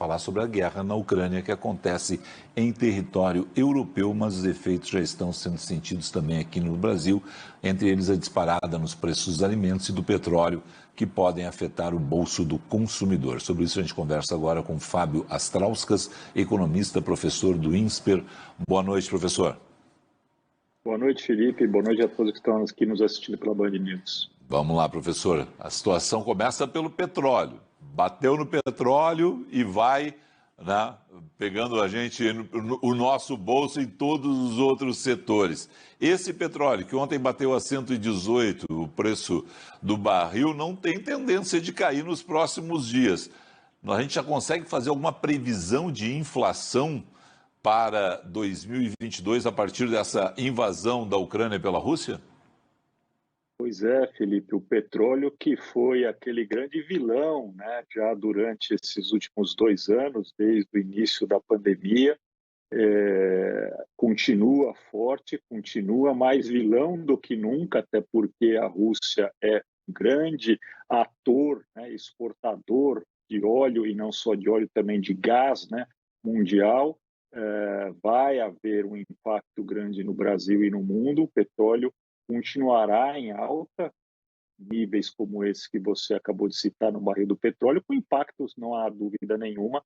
falar sobre a guerra na Ucrânia, que acontece em território europeu, mas os efeitos já estão sendo sentidos também aqui no Brasil, entre eles a disparada nos preços dos alimentos e do petróleo, que podem afetar o bolso do consumidor. Sobre isso a gente conversa agora com Fábio Astrauskas, economista, professor do INSPER. Boa noite, professor. Boa noite, Felipe. Boa noite a todos que estão aqui nos assistindo pela Band News. Vamos lá, professor. A situação começa pelo petróleo. Bateu no petróleo e vai, né, pegando a gente, o nosso bolso em todos os outros setores. Esse petróleo, que ontem bateu a 118, o preço do barril, não tem tendência de cair nos próximos dias. A gente já consegue fazer alguma previsão de inflação para 2022 a partir dessa invasão da Ucrânia pela Rússia? Pois é, Felipe, o petróleo que foi aquele grande vilão, né, já durante esses últimos 2 anos, desde o início da pandemia, continua forte, continua mais vilão do que nunca, até porque a Rússia é um grande ator, né, exportador de óleo, e não só de óleo, também de gás, né, mundial. Vai haver um impacto grande no Brasil e no mundo. O petróleo continuará em alta, níveis como esse que você acabou de citar no barril do petróleo, com impactos, não há dúvida nenhuma,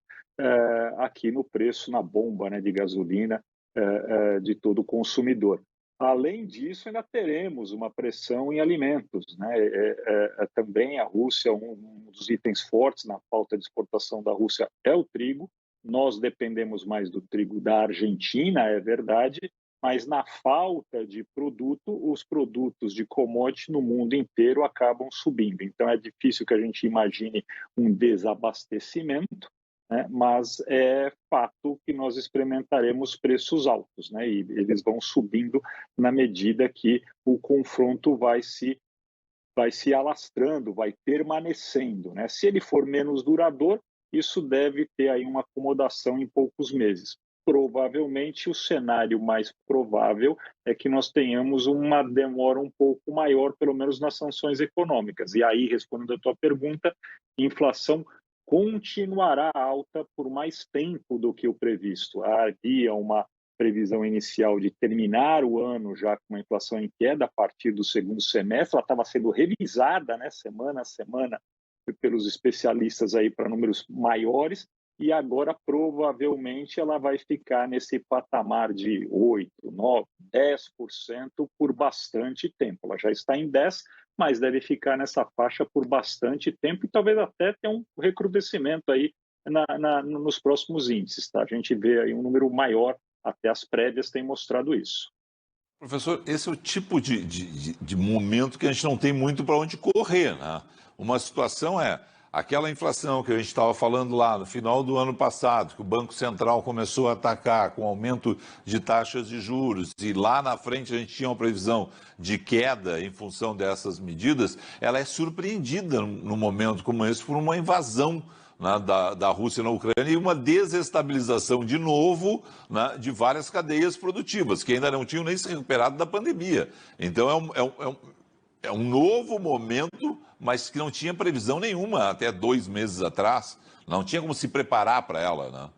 aqui no preço, na bomba, né, de gasolina de todo consumidor. Além disso, ainda teremos uma pressão em alimentos, né? Também a Rússia, um dos itens fortes na falta de exportação da Rússia é o trigo. Nós dependemos mais do trigo da Argentina, é verdade, mas na falta de produto, os produtos de commodity no mundo inteiro acabam subindo. Então é difícil que a gente imagine um desabastecimento, né? Mas é fato que nós experimentaremos preços altos, né? E eles vão subindo na medida que o confronto vai se alastrando, vai permanecendo, né? Se ele for menos duradouro, isso deve ter aí uma acomodação em poucos meses. Provavelmente o cenário mais provável é que nós tenhamos uma demora um pouco maior, pelo menos nas sanções econômicas. E aí, respondendo a tua pergunta, inflação continuará alta por mais tempo do que o previsto. Havia uma previsão inicial de terminar o ano já com uma inflação em queda a partir do segundo semestre. Ela estava sendo revisada, né, semana a semana pelos especialistas aí para números maiores, e agora provavelmente ela vai ficar nesse patamar de 8, 9, 10% por bastante tempo. Ela já está em 10%, mas deve ficar nessa faixa por bastante tempo e talvez até tenha um recrudescimento aí nos próximos índices. Tá? A gente vê aí um número maior, até as prévias têm mostrado isso. Professor, esse é o tipo de momento que a gente não tem muito para onde correr, né? Uma situação é aquela inflação que a gente estava falando lá no final do ano passado, que o Banco Central começou a atacar com aumento de taxas de juros, e lá na frente a gente tinha uma previsão de queda em função dessas medidas, ela é surpreendida num momento como esse por uma invasão, né, da Rússia na Ucrânia e uma desestabilização de novo, né, de várias cadeias produtivas, que ainda não tinham nem se recuperado da pandemia. Então é um novo momento, mas que não tinha previsão nenhuma até 2 meses atrás. Não tinha como se preparar para ela, né?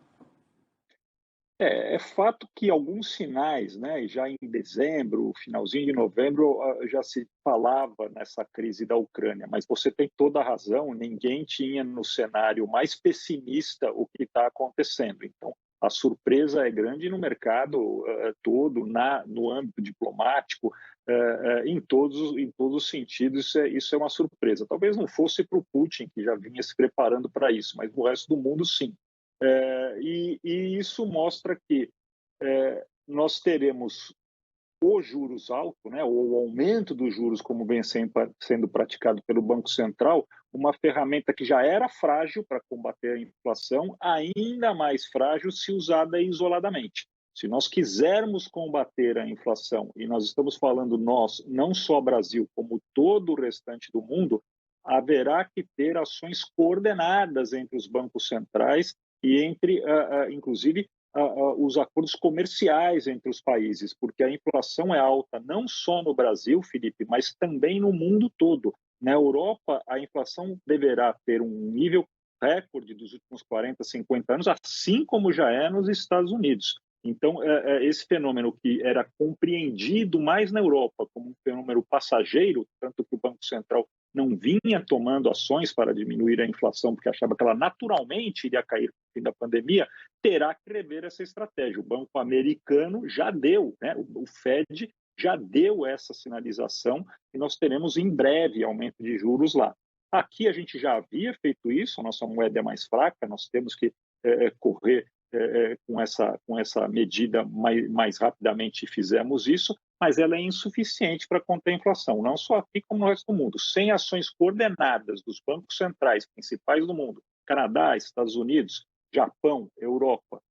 É fato que alguns sinais, né, já em dezembro, finalzinho de novembro, já se falava nessa crise da Ucrânia, mas você tem toda a razão, ninguém tinha no cenário mais pessimista o que está acontecendo. Então, a surpresa é grande no mercado todo, no âmbito diplomático, em todos os sentidos, isso é uma surpresa. Talvez não fosse para o Putin, que já vinha se preparando para isso, mas no resto do mundo, sim. E isso mostra que nós teremos o juros alto, né, ou o aumento dos juros, como vem sendo praticado pelo Banco Central, uma ferramenta que já era frágil para combater a inflação, ainda mais frágil se usada isoladamente. Se nós quisermos combater a inflação, e nós estamos falando nós, não só Brasil, como todo o restante do mundo, haverá que ter ações coordenadas entre os bancos centrais e entre, inclusive, os acordos comerciais entre os países, porque a inflação é alta não só no Brasil, Felipe, mas também no mundo todo. Na Europa, a inflação deverá ter um nível recorde dos últimos 40, 50 anos, assim como já é nos Estados Unidos. Então, esse fenômeno que era compreendido mais na Europa como um fenômeno passageiro, tanto que o Banco Central não vinha tomando ações para diminuir a inflação, porque achava que ela naturalmente iria cair no fim da pandemia, terá que rever essa estratégia. O Banco Americano já deu, né? O Fed já deu essa sinalização e nós teremos em breve aumento de juros lá. Aqui a gente já havia feito isso, a nossa moeda é mais fraca, nós temos que correr com essa medida mais rapidamente, fizemos isso, mas ela é insuficiente para conter a inflação, não só aqui como no resto do mundo. Sem ações coordenadas dos bancos centrais principais do mundo, Canadá, Estados Unidos, Japão, Europa,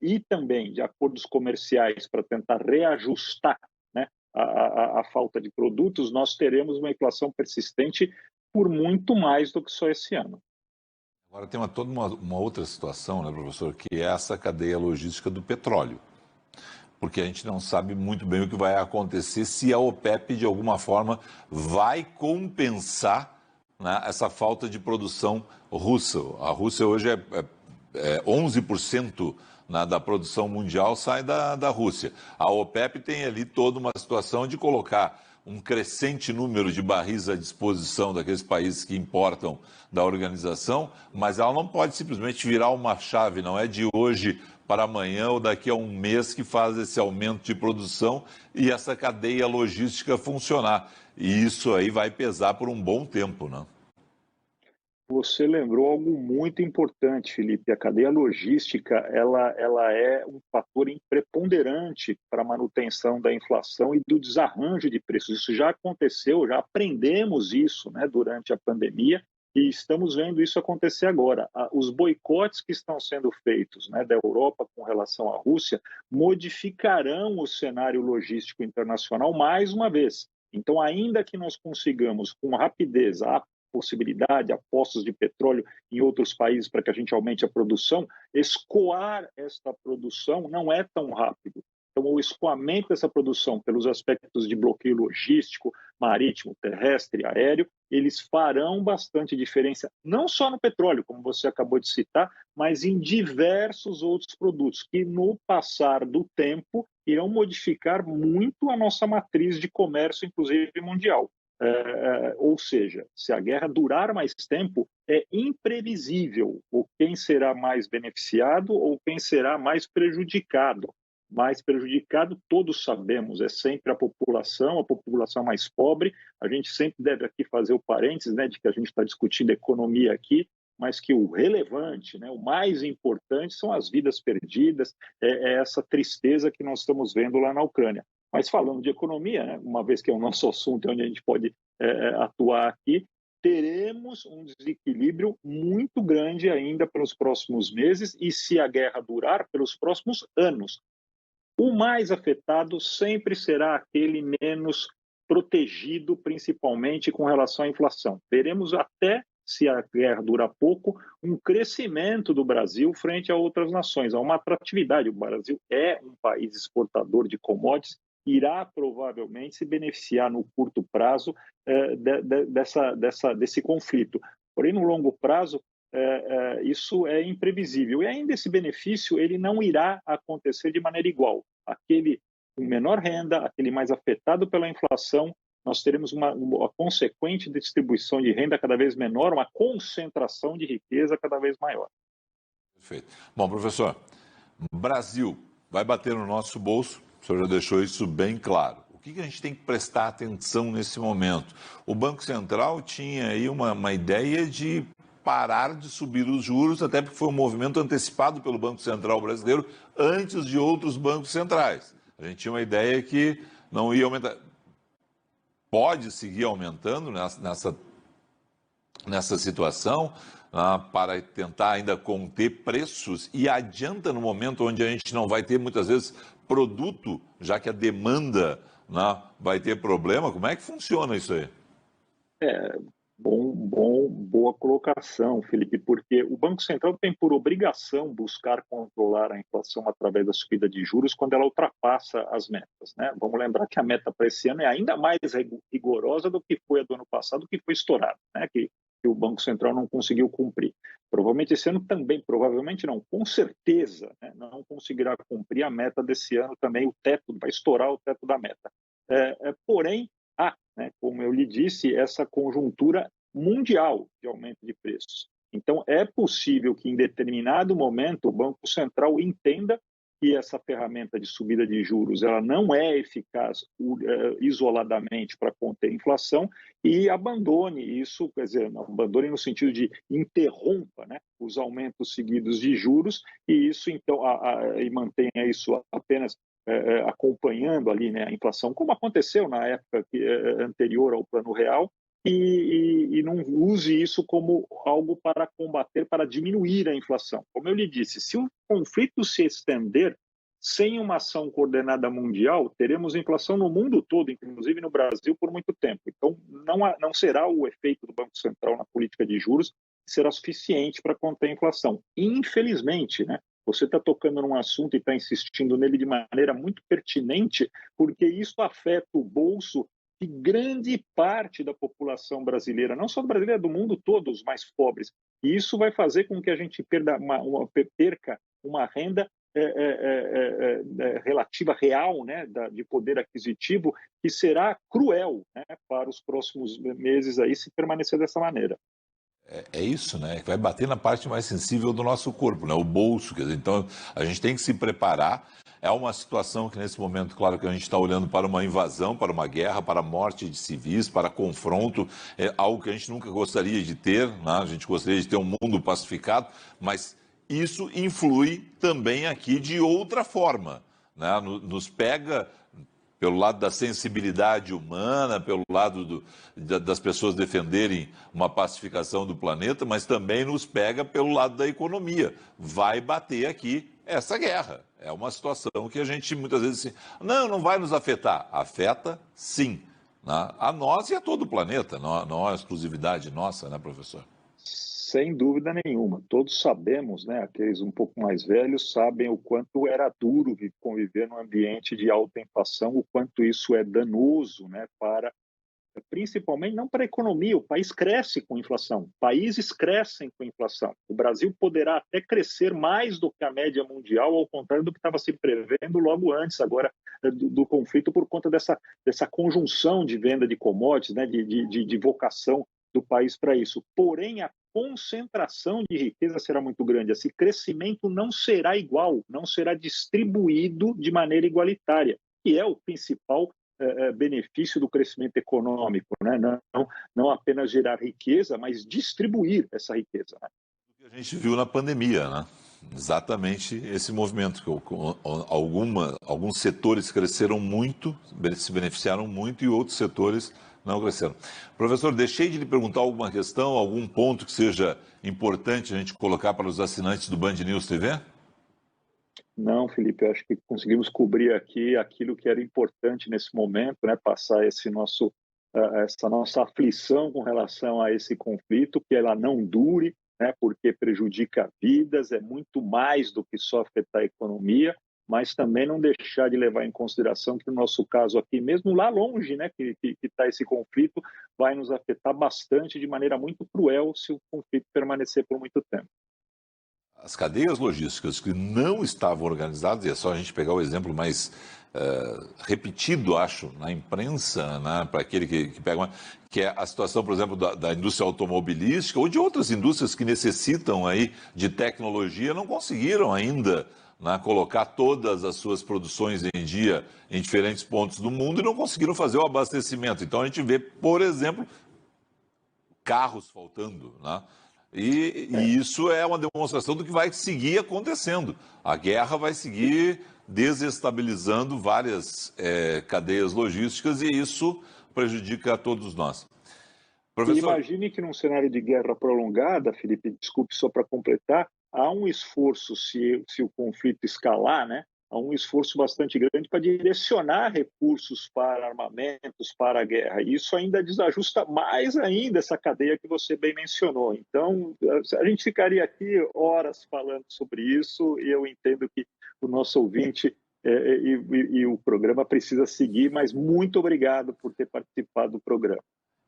e também de acordos comerciais para tentar reajustar, né, a falta de produtos, nós teremos uma inflação persistente por muito mais do que só esse ano. Agora tem toda uma outra situação, né, professor, que é essa cadeia logística do petróleo. Porque a gente não sabe muito bem o que vai acontecer se a OPEP, de alguma forma, vai compensar, né, essa falta de produção russa. A Rússia hoje é 11%, né, da produção mundial sai da Rússia. A OPEP tem ali toda uma situação de colocar um crescente número de barris à disposição daqueles países que importam da organização, mas ela não pode simplesmente virar uma chave, não é de hoje para amanhã ou daqui a um mês que faz esse aumento de produção e essa cadeia logística funcionar. E isso aí vai pesar por um bom tempo, né? Você lembrou algo muito importante, Felipe. A cadeia logística ela é um fator preponderante para a manutenção da inflação e do desarranjo de preços. Isso já aconteceu, já aprendemos isso, né, durante a pandemia e estamos vendo isso acontecer agora. Os boicotes que estão sendo feitos, né, da Europa com relação à Rússia modificarão o cenário logístico internacional mais uma vez. Então, ainda que nós consigamos com rapidez a possibilidade, apostas de petróleo em outros países para que a gente aumente a produção, escoar esta produção não é tão rápido. Então, o escoamento dessa produção pelos aspectos de bloqueio logístico, marítimo, terrestre, aéreo, eles farão bastante diferença, não só no petróleo, como você acabou de citar, mas em diversos outros produtos, que no passar do tempo irão modificar muito a nossa matriz de comércio, inclusive mundial. Ou seja, se a guerra durar mais tempo, é imprevisível ou quem será mais beneficiado ou quem será mais prejudicado. Mais prejudicado, todos sabemos, é sempre a população mais pobre. A gente sempre deve aqui fazer o parênteses, né, de que a gente está discutindo economia aqui, mas que o relevante, né, o mais importante são as vidas perdidas, é essa tristeza que nós estamos vendo lá na Ucrânia. Mas falando de economia, né, uma vez que é o nosso assunto, onde a gente pode atuar aqui, teremos um desequilíbrio muito grande ainda pelos próximos meses e, se a guerra durar, pelos próximos anos. O mais afetado sempre será aquele menos protegido, principalmente com relação à inflação. Veremos até, se a guerra durar pouco, um crescimento do Brasil frente a outras nações, há uma atratividade. O Brasil é um país exportador de commodities, irá provavelmente se beneficiar no curto prazo desse conflito. Porém, no longo prazo, isso é imprevisível. E ainda esse benefício ele não irá acontecer de maneira igual. Aquele com menor renda, aquele mais afetado pela inflação, nós teremos uma consequente distribuição de renda cada vez menor, uma concentração de riqueza cada vez maior. Perfeito. Bom, professor, Brasil vai bater no nosso bolso, o senhor já deixou isso bem claro. O que a gente tem que prestar atenção nesse momento? O Banco Central tinha aí uma ideia de parar de subir os juros, até porque foi um movimento antecipado pelo Banco Central brasileiro antes de outros bancos centrais. A gente tinha uma ideia que não ia aumentar. Pode seguir aumentando nessa situação, para tentar ainda conter preços, e adianta no momento onde a gente não vai ter muitas vezes produto, já que a demanda, vai ter problema. Como é que funciona isso aí? Boa colocação, Felipe, porque o Banco Central tem por obrigação buscar controlar a inflação através da subida de juros quando ela ultrapassa as metas, né? Vamos lembrar que a meta para esse ano é ainda mais rigorosa do que foi a do ano passado, que foi estourada, né? Que que o Banco Central não conseguiu cumprir. Provavelmente esse ano também, provavelmente não, com certeza, né, não conseguirá cumprir a meta desse ano também, o teto, vai estourar o teto da meta. Porém, há, né, como eu lhe disse, essa conjuntura mundial de aumento de preços. Então, é possível que em determinado momento o Banco Central entenda que essa ferramenta de subida de juros ela não é eficaz isoladamente para conter a inflação e abandone isso, quer dizer, não, abandone no sentido de interrompa, né, os aumentos seguidos de juros e isso então e mantenha isso apenas acompanhando ali, né, a inflação, como aconteceu na época anterior ao Plano Real, e não use isso como algo para combater, para diminuir a inflação. Como eu lhe disse, se o conflito se estender sem uma ação coordenada mundial, teremos inflação no mundo todo, inclusive no Brasil, por muito tempo. Então, não será o efeito do Banco Central na política de juros que será suficiente para conter a inflação. Infelizmente, né? Você está tocando num assunto e está insistindo nele de maneira muito pertinente, porque isso afeta o bolso de grande parte da população brasileira, não só brasileira, do mundo todo, os mais pobres. E isso vai fazer com que a gente perca uma renda relativa real, né, de poder aquisitivo, que será cruel, né, para os próximos meses aí, se permanecer dessa maneira. É isso, né? Que vai bater na parte mais sensível do nosso corpo, né? O bolso. Quer dizer, então, a gente tem que se preparar. É uma situação que, nesse momento, claro que a gente está olhando para uma invasão, para uma guerra, para a morte de civis, para confronto. É algo que a gente nunca gostaria de ter, né? A gente gostaria de ter um mundo pacificado, mas isso influi também aqui de outra forma, né? Nos pega pelo lado da sensibilidade humana, pelo lado das pessoas defenderem uma pacificação do planeta, mas também nos pega pelo lado da economia. Vai bater aqui essa guerra. É uma situação que a gente muitas vezes assim, não vai nos afetar. Afeta, sim, né? A nós e a todo o planeta, não é exclusividade nossa, né, professor? Sem dúvida nenhuma. Todos sabemos, né, aqueles um pouco mais velhos sabem o quanto era duro conviver num ambiente de alta inflação, o quanto isso é danoso, né, principalmente não para a economia. O país cresce com inflação, países crescem com inflação. O Brasil poderá até crescer mais do que a média mundial, ao contrário do que estava se prevendo logo antes agora do conflito, por conta dessa conjunção de venda de commodities, né, de vocação do país para isso. Porém, a concentração de riqueza será muito grande. Esse crescimento não será igual, não será distribuído de maneira igualitária, que é o principal benefício do crescimento econômico, né? Não apenas gerar riqueza, mas distribuir essa riqueza. Né? O que a gente viu na pandemia, né? Exatamente esse movimento, que alguns setores cresceram muito, se beneficiaram muito, e outros setores não cresceram. Professor, deixei de lhe perguntar alguma questão, algum ponto que seja importante a gente colocar para os assinantes do Band News TV? Não, Felipe, eu acho que conseguimos cobrir aqui aquilo que era importante nesse momento, né? Passar essa nossa aflição com relação a esse conflito, que ela não dure, né? Porque prejudica vidas, é muito mais do que só afetar a economia, mas também não deixar de levar em consideração que no nosso caso aqui, mesmo lá longe, né, que está esse conflito, vai nos afetar bastante, de maneira muito cruel, se o conflito permanecer por muito tempo. As cadeias logísticas que não estavam organizadas, e é só a gente pegar o exemplo mais repetido, acho, na imprensa, né, para aquele que pega que é a situação, por exemplo, da indústria automobilística ou de outras indústrias que necessitam aí de tecnologia, não conseguiram ainda, né, colocar todas as suas produções em dia em diferentes pontos do mundo e não conseguiram fazer o abastecimento. Então a gente vê, por exemplo, carros faltando, né? E isso é uma demonstração do que vai seguir acontecendo. A guerra vai seguir desestabilizando várias cadeias logísticas e isso prejudica a todos nós. E Professor, imagine que num cenário de guerra prolongada, Felipe, desculpe só para completar, há um esforço, se o conflito escalar, né, há um esforço bastante grande para direcionar recursos para armamentos, para a guerra. E isso ainda desajusta mais ainda essa cadeia que você bem mencionou. Então, a gente ficaria aqui horas falando sobre isso e eu entendo que o nosso ouvinte e o programa precisa seguir, mas muito obrigado por ter participado do programa.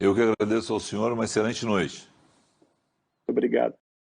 eu que agradeço ao senhor, uma excelente noite. Muito obrigado.